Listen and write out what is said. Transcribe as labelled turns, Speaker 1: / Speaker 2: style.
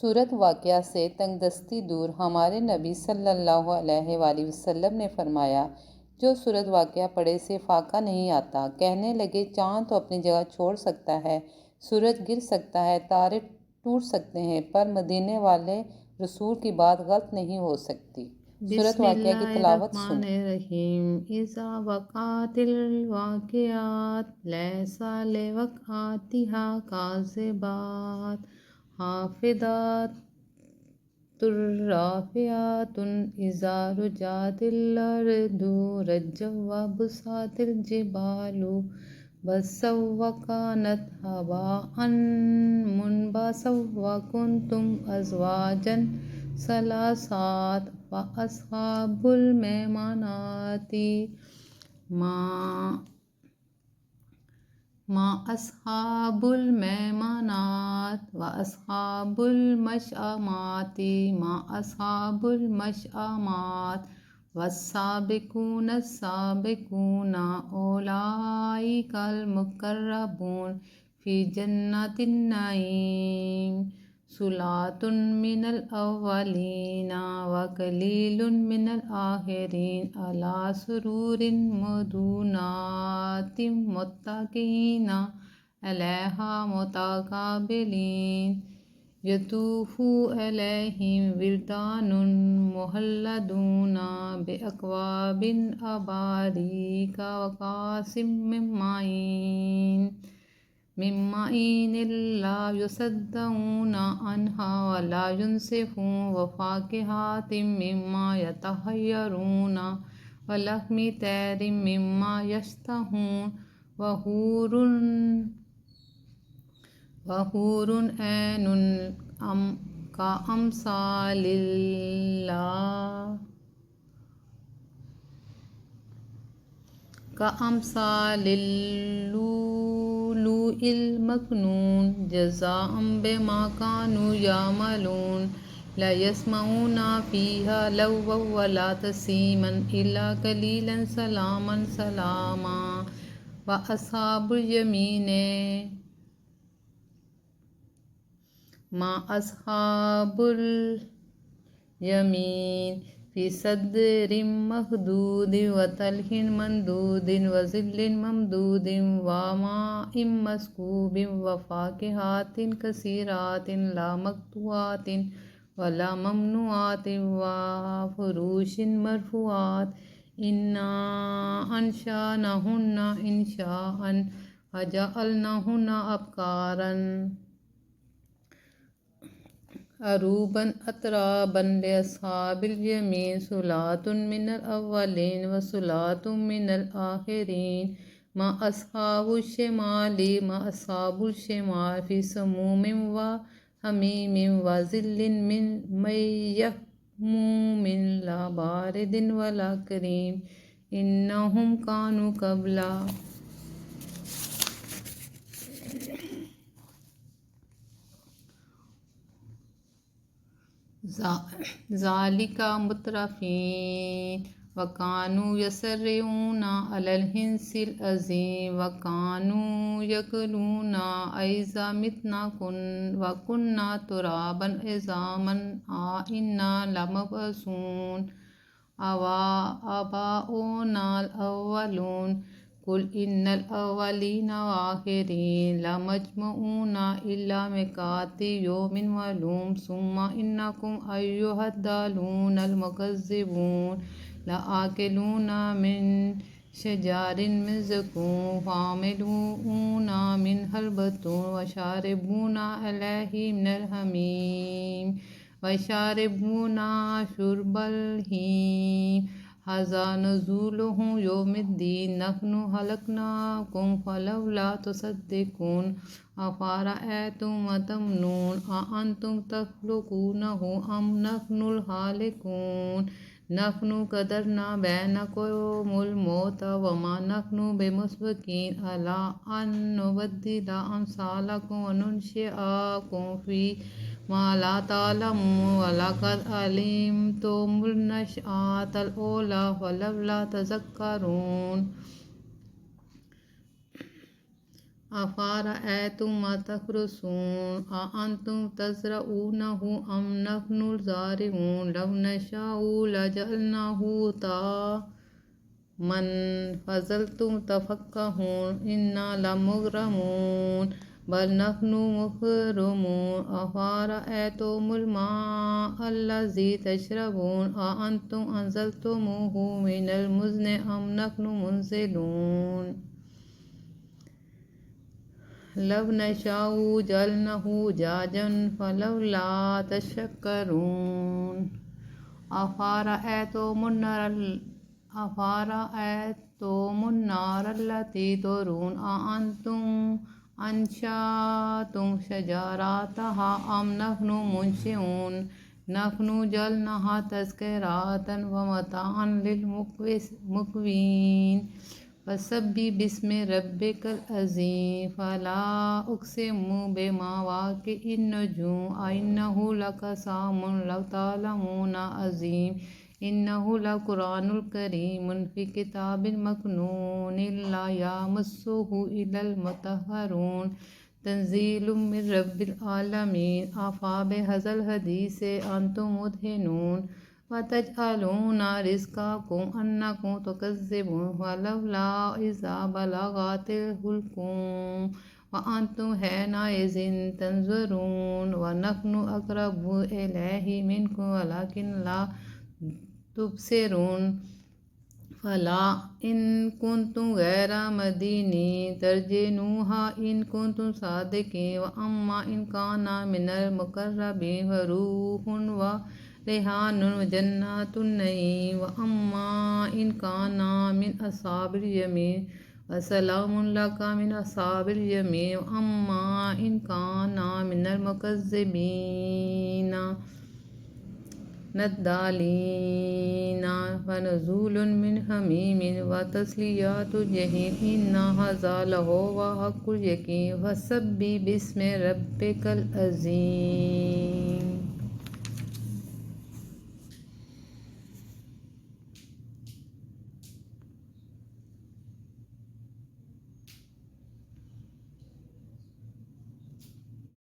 Speaker 1: صورت واقعہ سے تنگ دستی دور۔ ہمارے نبی صلی اللہ علیہ وآلہ وسلم نے فرمایا، جو صورت واقعہ پڑھے سے فاقہ نہیں آتا۔ کہنے لگے، چاند تو اپنی جگہ چھوڑ سکتا ہے، سورج گر سکتا ہے، تارے ٹوٹ سکتے ہیں، پر مدینے والے رسول کی بات غلط نہیں ہو سکتی۔ صورت
Speaker 2: بسم
Speaker 1: واقعہ کی
Speaker 2: اللہ
Speaker 1: تلاوت
Speaker 2: الرحمن
Speaker 1: سنیں۔
Speaker 2: الرحیم۔ اذا وقعت الواقعات لیس لوقعتها کاذبات خافضات رافعات۔ اذا رجت الارض رجا وبست الجبال بسا وكانت هباء منبثا وكنتم ازواجا ثلاثا واصحاب المیمنۃ ما اصحاب المیمنۃ واصحاب المشأمۃ ما اصحاب المشأمۃ والسابقون السابقون اولئک المقربون فی جنات النعیم۔ ثلاۃ من الاولین وقلیل من الآخرین علی سرور موضونۃ متکئین علیہا متقابلین۔ یطوف علیہم ولدان مخلدون بأکواب اباریق وکأس من معین لا یصدعون عنہا ولا ینزفون وفاکہۃ مما یتخیرون ولحم طیر مما یشتہون وحور عین کأمثال اللؤلؤ المکنون جزاء بما كانوا يعملون۔ لا يسمعون فيها لغوا ولا تأثیما إلا قیلا سلاما سلاما۔ وأصحاب الیمین ما اصحاب الیمین فی سدر مخضود وطلح منضود وظل ممدود وماء مسکوب وفاکہۃ کثیرۃ لا مقطوعۃ ولا ممنوعۃ وفروش مرفوعۃ۔ انا انشأناہن انشاء فجعلناہن ابکارا عربا اترابا۔ لاصحاب الیمین ثلاۃ من الاولین وثلاۃ من الآخرین۔ ما اصحاب الشمال ما اصحاب الشمال فی سموم وحمیم وظل من یسموم لا بارد ولا کریم۔ انہم کانوا قبل ذلک مترفین وکانوا یصرون علی الحنث العظیم وکانوا یقولون أإذا متنا وکنا ترابا عظاما أإنا لمبعوثون آباؤنا الأولون۔ قل إن الأولین والآخرین لمجموعون إلی میقات یوم معلوم۔ ثم إنکم أیہا الضالون المکذبون لآکلون من شجر من زقوم فمالئون منہ البطون وشاربون علیہ من الحمیم وشاربون شرب الہیم۔ ھذا نزلهم یوم الدین۔ نحن خلقناکم فلولا تصدقون۔ أفرأیتم ما تمنون أأنتم تخلقونه أم نحن الخالقون۔ نحن قدرنا بینکم الموت وما نحن بمسبوقین علی أن نبدل أمثالکم وننشئکم فیما لا تعلمون۔ وَلَقَدْ عَلِمْتُمُ النَّشْأَةَ الْأُولَىٰ فَلَوْلَا تَذَكَّرُونَ۔ أفرأيتم ما تحرثون أأنتم تزرعونه أم نحن الزارعون لو نشاء لجعلناه من فظلتم تفكهون إنا لمغرمون بل نحن محرومون أفرأيتم الماء الذي تشربون أأنتم أنزلتموه من المزن أم نحن منزلون لو نشاء جعلناه جاجا فلولا تشكرون أفرأيتم النار التي تورون أأنتم أنشأتم شجرتها أم نحن منشئون نحن جعلناها تذكرة ومتاعا للمقوين فسبح باسم ربك العظيم فلا أقسم بمواقع النجوم إنه لقسم لو تعلمون عظيم إنه لقرآن الكريم في كتاب مكنون لا يمسه إلا المطهرون تنزيل من رب العالمين أفبهذا الحديث أنتم مدهنون وتجعلون رزقكم أنكم تكذبون ولولا إذا بلغت الحلقوم وأنتم حينئذ تنظرون ونحن أقرب إليه منكم ولكن لا تبصرون فلا إن كنتم غير مدينين ترجعونها إن كنتم صادقين وأما إن كان من المقربين فروح وريحان وجنات النعيم وأما إن كان من أصحاب اليمين وسلام لك من أصحاب اليمين وأما إن كان من المكذبين الضالين فنزول من حميم وتصلية جحيم إن هذا لهو حق اليقين فسبح باسم ربك العظيم.